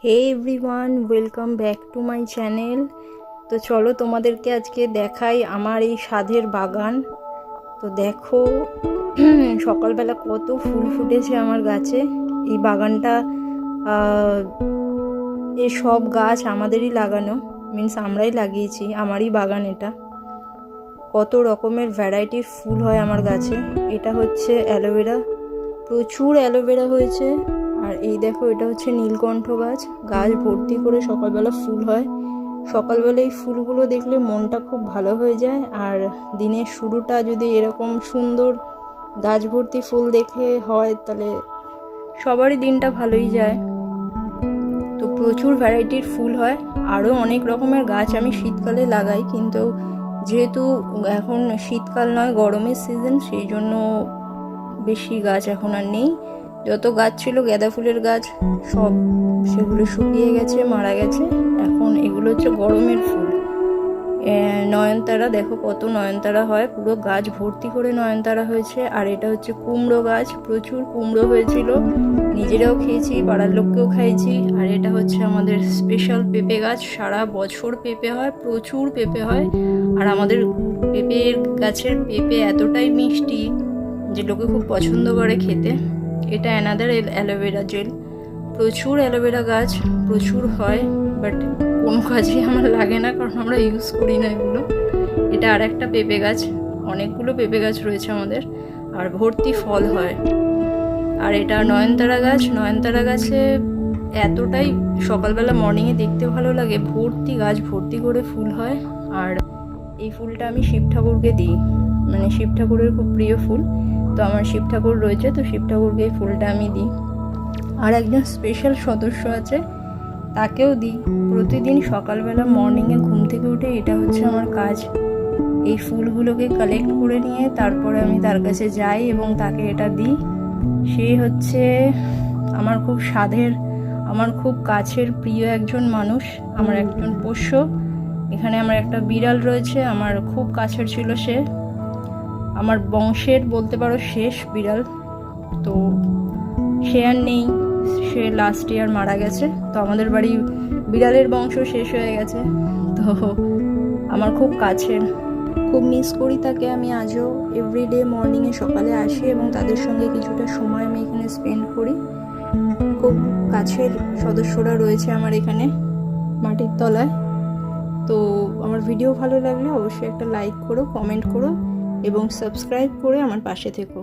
Hey everyone, welcome back to my channel. তো চলো তোমাদেরকে আজকে দেখাই আমার এই স্বাদের বাগান। তো দেখো সকালবেলা কত ফুল ফুটেছে আমার গাছে। এই বাগানটা এই সব গাছ আমাদেরই লাগানো, মিন্স আমরাই লাগিয়েছি, আমারই বাগান এটা। কত রকমের ভ্যারাইটির ফুল হয় আমার গাছে। এটা হচ্ছে অ্যালোভেরা, প্রচুর অ্যালোভেরা হয়েছে। আর এই দেখো, এটা হচ্ছে নীলকণ্ঠ গাছ, গাছ ভর্তি করে সকালবেলা ফুল হয়। সকালবেলা এই ফুলগুলো দেখলে মনটা খুব ভালো হয়ে যায়। আর দিনের শুরুটা যদি এরকম সুন্দর গাছ ভর্তি ফুল দেখে হয়, তাহলে সবারই দিনটা ভালোই যায়। তো প্রচুর ভ্যারাইটির ফুল হয়। আরও অনেক রকমের গাছ আমি শীতকালে লাগাই, কিন্তু যেহেতু এখন শীতকাল নয়, গরমের সিজন, সেই জন্য বেশি গাছ এখন আর নেই। যত গাছ ছিল গাঁদা ফুলের গাছ, সব সেগুলো শুকিয়ে গেছে, মারা গেছে। এখন এগুলো হচ্ছে গরমের ফুল। নয়নতারা, দেখো কত নয়নতারা হয়, পুরো গাছ ভর্তি করে নয়নতারা হয়েছে। আর এটা হচ্ছে কুমড়ো গাছ, প্রচুর কুমড়ো হয়েছিল, নিজেরাও খেয়েছি, পাড়ার লোককেও খাইছি। আর এটা হচ্ছে আমাদের স্পেশাল পেঁপে গাছ, সারা বছর পেঁপে হয়, প্রচুর পেঁপে হয়। আর আমাদের পেঁপের গাছের পেঁপে এতটাই মিষ্টি যে লোকে খুব পছন্দ করে খেতে। এটা অ্যানাদার অ্যালোভেরা জেল, প্রচুর অ্যালোভেরা গাছ, প্রচুর হয়, বাট কোনো কাজে আমার লাগে না, কারণ আমরা ইউজ করি না এগুলো। এটা আর একটা পেঁপে গাছ, অনেকগুলো পেঁপে গাছ রয়েছে আমাদের, আর ভর্তি ফল হয়। আর এটা নয়নতারা গাছ, নয়নতারা গাছে এতটাই সকালবেলা মর্নিংয়ে দেখতে ভালো লাগে, ভর্তি গাছ ভর্তি করে ফুল হয়। আর এই ফুলটা আমি শিব ঠাকুরকে দিই, মানে শিব ঠাকুরের খুব প্রিয় ফুল। তো আমার শিব ঠাকুর রয়েছে, তো শিব ঠাকুরকে এই ফুলটা আমি দিই। আর একজন স্পেশাল সদস্য আছে, তাকেও দিই প্রতিদিন সকালবেলা মর্নিংয়ে ঘুম থেকে উঠে। এটা হচ্ছে আমার কাজ, এই ফুলগুলোকে কালেক্ট করে নিয়ে তারপরে আমি তার কাছে যাই এবং তাকে এটা দিই। সে হচ্ছে আমার খুব স্বাদের, আমার খুব কাছের প্রিয় একজন মানুষ, আমার একজন পোষ্য। এখানে আমার একটা বিড়াল রয়েছে, আমার খুব কাছের ছিল সে, আমার বংশের বলতে পারো শেষ বিড়াল। তো সে আর নেই, সে লাস্ট ইয়ার মারা গেছে। তো আমাদের বাড়ি বিড়ালের বংশ শেষ হয়ে গেছে। তো আমার খুব কাছের, খুব মিস করি তাকে আমি আজও। এভরিডে মর্নিংয়ে সকালে আসি এবং তাদের সঙ্গে কিছুটা সময় আমি এখানে স্পেন্ড করি। খুব কাছের সদস্যরা রয়েছে আমার এখানে মাটির তলায়। তো আমার ভিডিও ভালো লাগলে অবশ্যই একটা লাইক করো, কমেন্ট করো এবং সাবস্ক্রাইব করে আমার পাশে থেকো।